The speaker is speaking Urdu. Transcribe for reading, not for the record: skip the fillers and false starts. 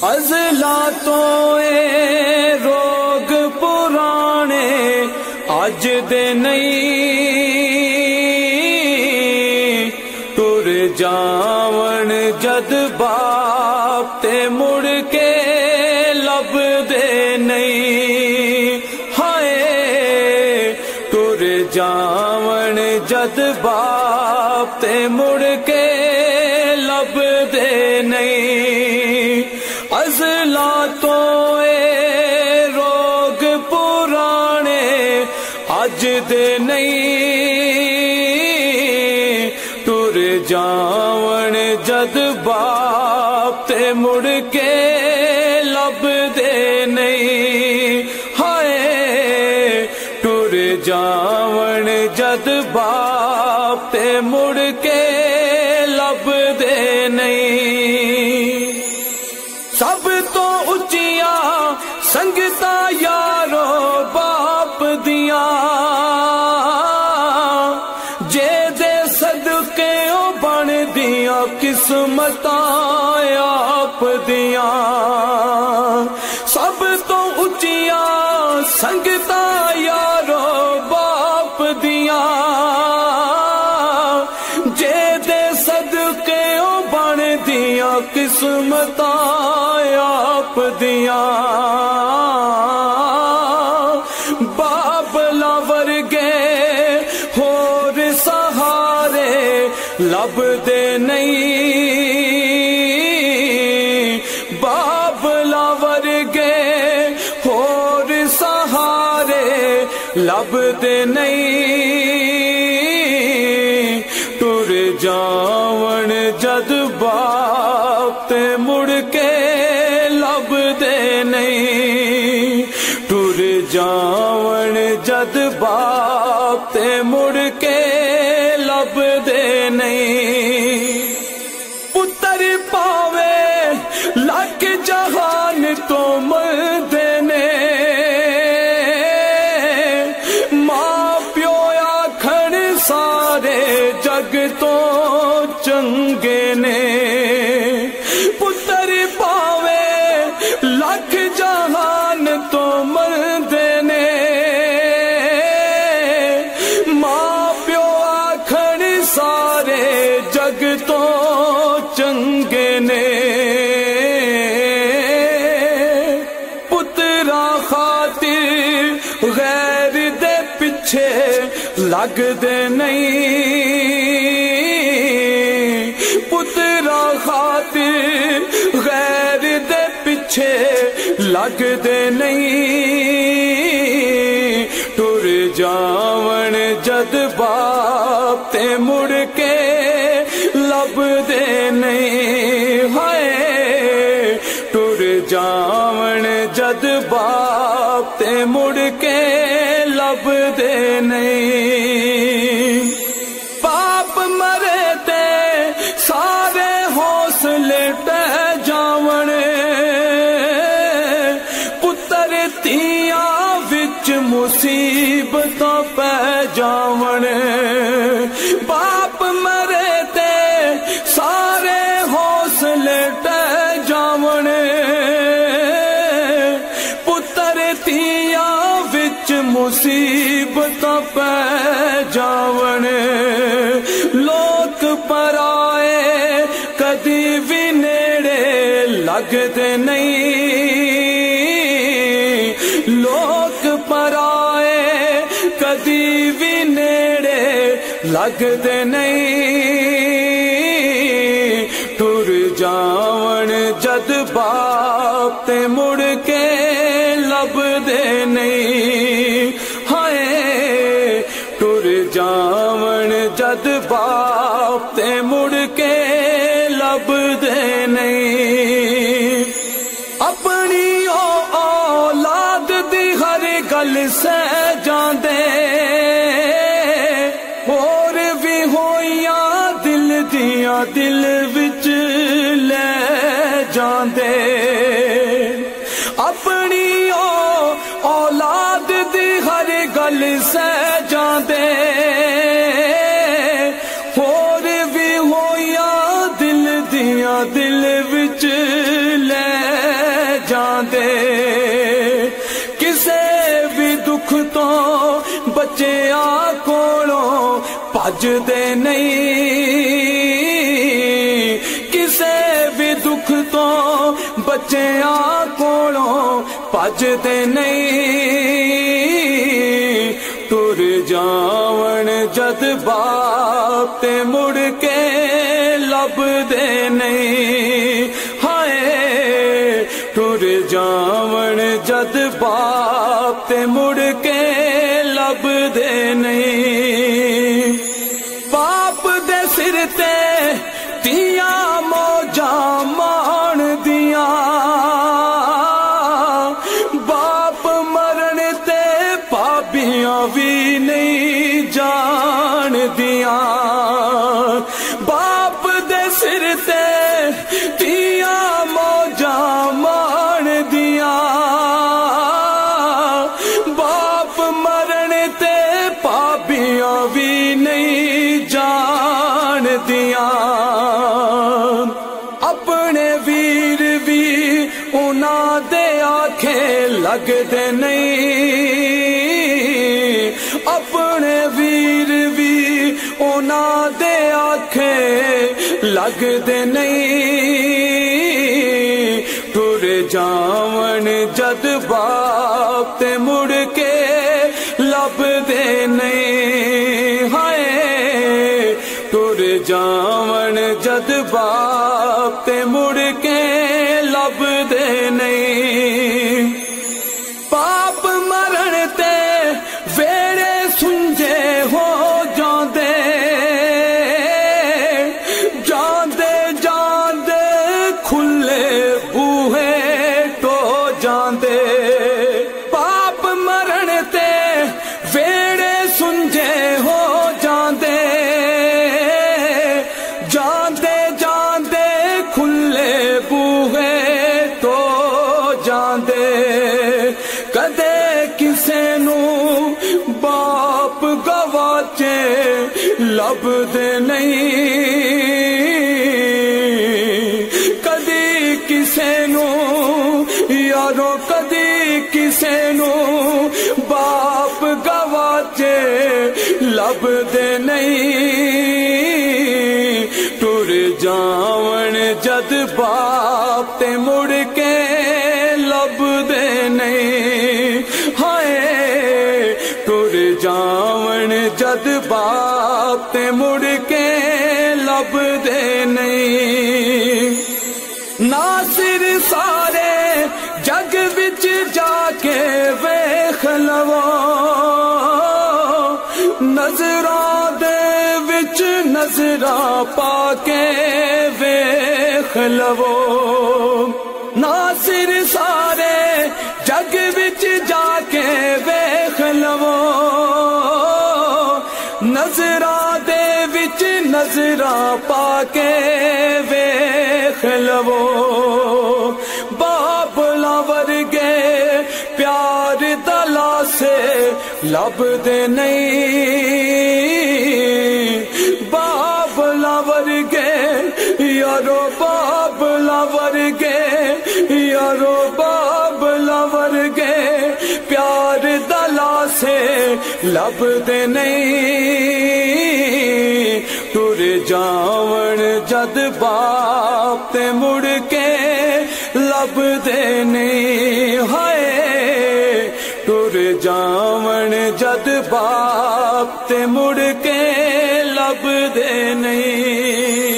ازلا تو اے روگ پرانے اج دے نہیں، ٹر جاون جد باپ تے مڑ کے لب دے نہیں، ہائے ٹر جاون جد باپ تے مڑ کے لب دے نہیں، ازلا تو اے روگ پرانے اج دے نہیں، ٹر جاون جد باپ تے مڑ کے لب دے نہیں، ہائے ٹر جاون جد باپ تے مڑ کے لب دے نہیں، سب تو اچیاں سنگتا یارو باپ دیاں، جے دے صدقے او بن دیاں قسمتاں آپ دیاں، سب تو اچیاں سنگتا یارو باپ دیاں، جے دے صدقے او بن دیاں قسمتاں آپ دیاں، بابلا ورگے ہور سہارے لب دے نہیں، بابلا ورگے ہور سہارے لب دے نہیں، ٹر جاون جد باپ تے مڑ کے لب دے نہیں، ٹر جاون جد باپ تے مڑ کے لب دے نہیں، پتر پاوے لکھ جہان تو مردے نے، ماں پیو آکھن سارے جگ تو چنگے نے، پتر پاوے لکھ جہان تو مردے نے، ماں پیو آکھن سارے جگ تو چنگے نے، پترا خاطر غیر دے پیچھے لگ دے نہیں، پترا خاطر غیر دے پیچھے لگ دے نہیں، ٹر جاون جد باپ تے مڑ کے لب دے نہیں، ہائے ٹر جاون جد باپ تے مڑ کے لب دے نہیں، باپ مرے تے سارے حوصلے ٹہ جاون، پتر تیاں وچ مصیبتاں پہ جاون، باپ مرے تے سارے حوصلے ٹہ جاون، پتر تیاں وچ مصیبتاں پہ جاون، لوک پرائے کدی بھی نیڑے لگتے نہیں، لوک پرائے کدی بھی نیڑے لگتے نہیں، ٹر جاون جد باپ تے مڑ کے لب دے نہیں، ہائے ٹر جاون جد باپ تے مڑ کے لب دے نہیں، اپنی اولاد دی ہر گل سہ جاندے، اور بھی ہوئیاں دل دیاں دل وچ لے جاندے، اپنی اولاد دی ہر گل سہ جاندے، اور بھی ہوئیاں دل دیاں دل وچ لے ਭੱਜਦੇ ਨਹੀਂ ਕਿਸੇ ਵੀ ਦੁੱਖ ਤੋਂ ਬੱਚਿਆਂ ਕੋਲੋਂ ਭੱਜਦੇ ਨਹੀਂ ਟੁਰ ਜਾਵਣ ਜਦ ਬਾਪ ਤੇ ਮੁੜ ਕੇ ਲੱਭਦੇ ਨਹੀਂ ਹਾਏ ਟੁਰ ਜਾਵਣ ਜਦ ਬਾਪ ਤੇ ਮੁੜ ਕੇ ਲੱਭਦੇ ਨਹੀਂ ਬਾਪ ਦੇ ਸਿਰ ਤੇ ਧੀਆਂ ਮੌਜਾਂ ਮਾਣਦੀਆਂ ਬਾਪ ਮਰਨ ਤੇ ਭਾਬੀਆਂ ਵੀ ਨਹੀਂ ਜਾਣਦੀਆਂ ਬਾਪ ਦੇ ਸਿਰ ਤੇ ਧੀਆਂ ਮੌਜਾਂ ਮਾਣਦੀਆਂ ਬਾਪ ਮਰਨ ਤੇ ਭਾਬੀਆਂ ਵੀ ਨਹੀਂ ਜਾਣਦੀਆਂ ਆਪਣੇ ਵੀਰ ਵੀ ਉਹਨਾਂ ਦੇ ਆਖੇ ਲੱਗਦੇ ਨਹੀਂ ਆਪਣੇ ਵੀਰ ਵੀ ਉਹਨਾਂ ਦੇ ਆਖੇ ਲੱਗਦੇ ਨਹੀਂ ਟੁਰ ਜਾਵਣ ਜਦ ਬਾਪ ਤੇ ਮੁੜ ਕੇ ਲੱਭਦੇ ਨਹੀਂ ਹਾਏ ਟੁਰ ਜਾਵਣ ਜਦ ਬਾਪ ਤੇ ਮੁੜ ਕੇ ਲੱਭਦੇ ਨਹੀਂ ਪਾਪ ਮਰਨ ਤੇ ਵੇੜੇ ਸੁੰਝੇ ਹੋ ਜਾਂਦੇ ਜਾਂਦੇ ਜਾਂਦੇ ਖੁੱਲੇ ਬੂਹੇ ਟੋ ਜਾਂਦੇ ਪਾਪ ਮਰਨ ਤੇ ਵੇੜੇ ਸੁੰਝੇ ਹੋ ਜਾਂਦੇ ਜਾਂਦੇ ਜਾਂਦੇ ਖੁੱਲੇ ਬੂਹੇ ਟੋ ਜਾਂਦੇ ਕਦੇ ਕਿਸੇ ਨੂੰ ਬਾਪ ਗਵਾਚੇ ਲੱਭਦੇ ਨਹੀਂ ਕਦੀ ਕਿਸੇ ਨੂੰ ਯਾਰੋ ਕਦੀ ਕਿਸੇ ਨੂੰ ਬਾਪ ਗਵਾਚੇ ਲੱਭਦੇ ਨਹੀਂ ਟੁਰ ਜਾਵਣ ਜਦ ਬਾਪ ਤੇ ਮੁੜ ਕੇ ਲੱਭਦੇ ਨਹੀਂ ਹਾਏ ਟੁਰ ਜਾਵਣ ਜਦ ਬਾਪ ਤੇ ਮੁੜ ਕੇ ਲੱਭਦੇ ਨਹੀਂ ਨਾਸਿਰ ਸਾਰੇ ਜਗ ਵਿੱਚ ਜਾ ਕੇ ਵੇਖ ਲਵੋ ਨਜ਼ਰਾਂ ਦੇ ਵਿੱਚ ਨਜ਼ਰਾਂ ਪਾ ਕੇ ਵੇਖ ਲਵੋ ਨਾਸਿਰ ਸਾਰੇ ਜਗ ਵਿੱਚ ਜਾ ਕੇ ਵੇਖ ਲਵੋ ਨਜ਼ਰਾਂ ਦੇ ਵਿੱਚ ਨਜ਼ਰਾਂ ਪਾ ਕੇ ਵੇਖ ਲਵੋ ਬਾਬਲਾ ਵਰਗੇ ਪਿਆਰ ਦਾ ਲਾਸੇ ਲੱਭਦੇ ਨਹੀਂ ਬਾਬਲਾ ਵਰਗੇ ਯਾਰੋ ਬਾਬਲਾ ਵਰਗੇ ਯਾਰੋ ਬਾਬਲਾ ਵਰਗੇ ਪਿਆਰ ਦਾ ਲਾਸੇ ਲੱਭਦੇ ਨਹੀਂ ਟੁਰ ਜਾਵਣ ਜਦ ਬਾਪ ਤੇ ਮੁੜ ਕੇ ਲੱਭਦੇ ਨਹੀਂ ਹਾਏ ਟੁਰ ਜਾਵਣ ਜਦ ਬਾਪ ਤੇ ਮੁੜ ਕੇ ਲੱਭਦੇ ਨਹੀਂ